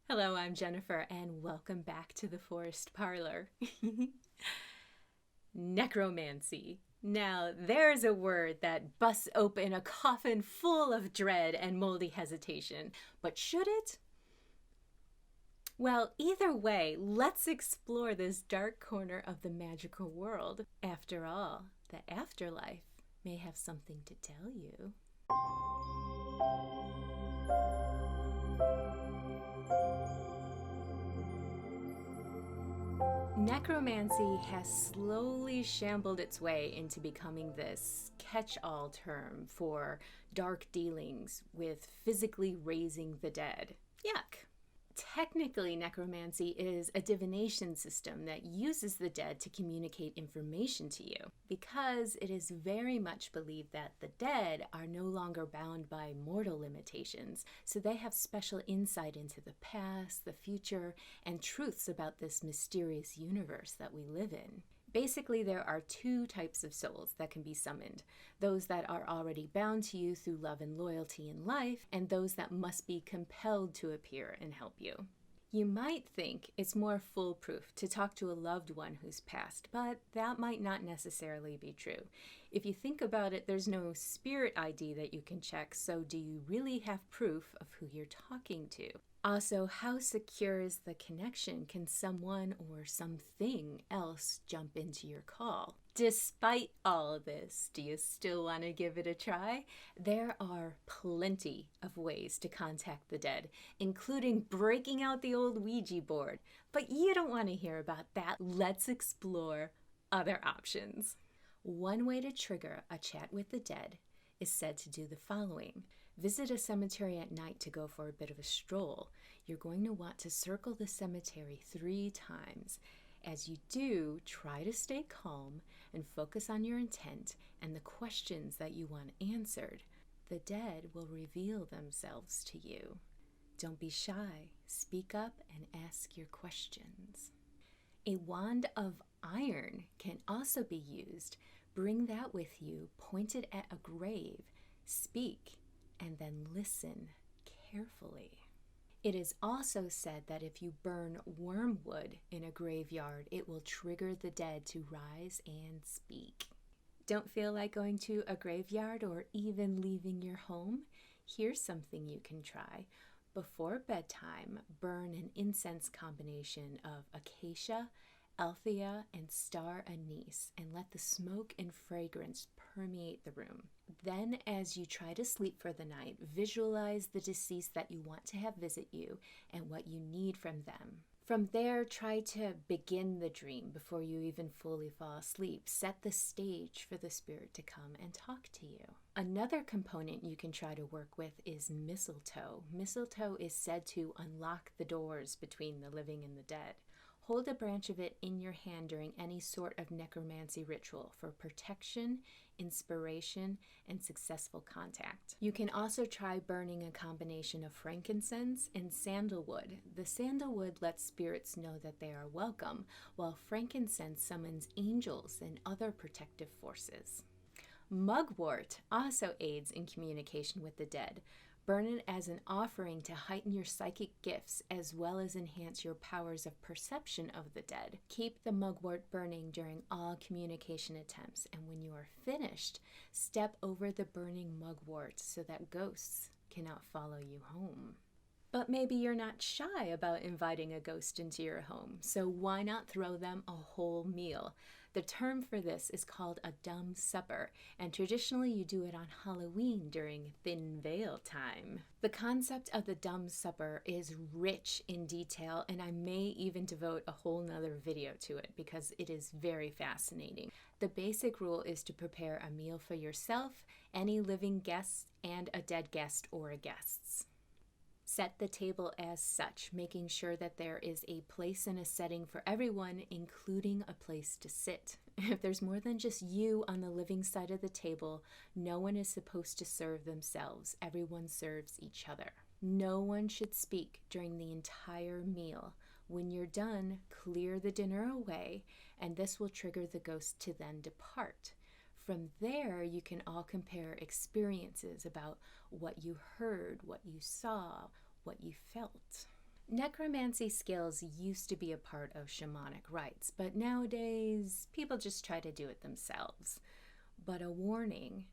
Hello, I'm Jennifer, and welcome back to the Forest Parlor. Necromancy. Now, there's a word that busts open a coffin full of dread and moldy hesitation. But should it? Well, either way, let's explore this dark corner of the magical world. After all, the afterlife may have something to tell you. Necromancy has slowly shambled its way into becoming this catch-all term for dark dealings with physically raising the dead. Yuck. Technically, necromancy is a divination system that uses the dead to communicate information to you, because it is very much believed that the dead are no longer bound by mortal limitations, so they have special insight into the past, the future, and truths about this mysterious universe that we live in. Basically, there are two types of souls that can be summoned. Those that are already bound to you through love and loyalty in life, and those that must be compelled to appear and help you. You might think it's more foolproof to talk to a loved one who's passed, but that might not necessarily be true. If you think about it, there's no spirit ID that you can check, so do you really have proof of who you're talking to? Also, how secure is the connection? Can someone or something else jump into your call? Despite all of this, do you still want to give it a try? There are plenty of ways to contact the dead, including breaking out the old Ouija board. But you don't want to hear about that. Let's explore other options. One way to trigger a chat with the dead is said to do the following. Visit a cemetery at night to go for a bit of a stroll. You're going to want to circle the cemetery 3 times. As you do, try to stay calm and focus on your intent and the questions that you want answered. The dead will reveal themselves to you. Don't be shy. Speak up and ask your questions. A wand of iron can also be used. Bring that with you, point it at a grave, speak, and then listen carefully. It is also said that if you burn wormwood in a graveyard, it will trigger the dead to rise and speak. Don't feel like going to a graveyard or even leaving your home? Here's something you can try. Before bedtime, burn an incense combination of acacia, althea, and star anise, and let the smoke and fragrance permeate the room. Then, as you try to sleep for the night, visualize the deceased that you want to have visit you and what you need from them. From there, try to begin the dream before you even fully fall asleep. Set the stage for the spirit to come and talk to you. Another component you can try to work with is mistletoe. Mistletoe is said to unlock the doors between the living and the dead. Hold a branch of it in your hand during any sort of necromancy ritual for protection, inspiration, and successful contact. You can also try burning a combination of frankincense and sandalwood. The sandalwood lets spirits know that they are welcome, while frankincense summons angels and other protective forces. Mugwort also aids in communication with the dead. Burn it as an offering to heighten your psychic gifts as well as enhance your powers of perception of the dead. Keep the mugwort burning during all communication attempts, and when you are finished, step over the burning mugwort so that ghosts cannot follow you home. But maybe you're not shy about inviting a ghost into your home, so why not throw them a whole meal? The term for this is called a dumb supper, and traditionally you do it on Halloween during Thin Veil time. The concept of the dumb supper is rich in detail, and I may even devote a whole nother video to it because it is very fascinating. The basic rule is to prepare a meal for yourself, any living guests, and a dead guest or guests. Set the table as such, making sure that there is a place and a setting for everyone, including a place to sit. If there's more than just you on the living side of the table, no one is supposed to serve themselves. Everyone serves each other. No one should speak during the entire meal. When you're done, clear the dinner away, and this will trigger the ghost to then depart. From there, you can all compare experiences about what you heard, what you saw, what you felt. Necromancy skills used to be a part of shamanic rites, but nowadays people just try to do it themselves. But a warning,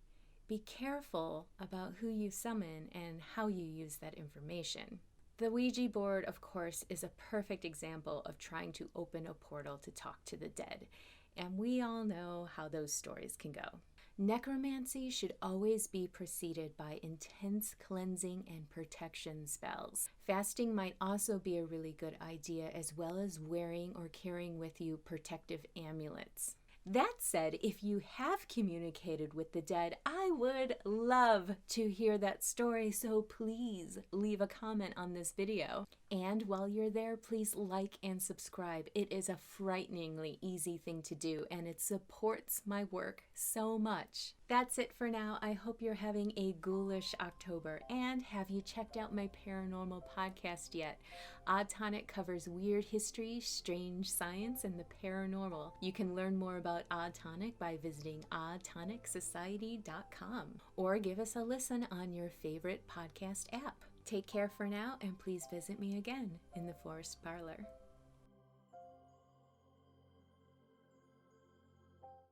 be careful about who you summon and how you use that information. The Ouija board, of course, is a perfect example of trying to open a portal to talk to the dead, and we all know how those stories can go. Necromancy should always be preceded by intense cleansing and protection spells. Fasting might also be a really good idea, as well as wearing or carrying with you protective amulets. That said, if you have communicated with the dead, I would love to hear that story, so please leave a comment on this video. And while you're there, please like and subscribe. It is a frighteningly easy thing to do, and it supports my work so much. That's it for now. I hope you're having a ghoulish October. And have you checked out my paranormal podcast yet? Odd Tonic covers weird history, strange science, and the paranormal. You can learn more about Odd Tonic by visiting oddtonicsociety.com or give us a listen on your favorite podcast app. Take care for now, and please visit me again in the Forest Parlor.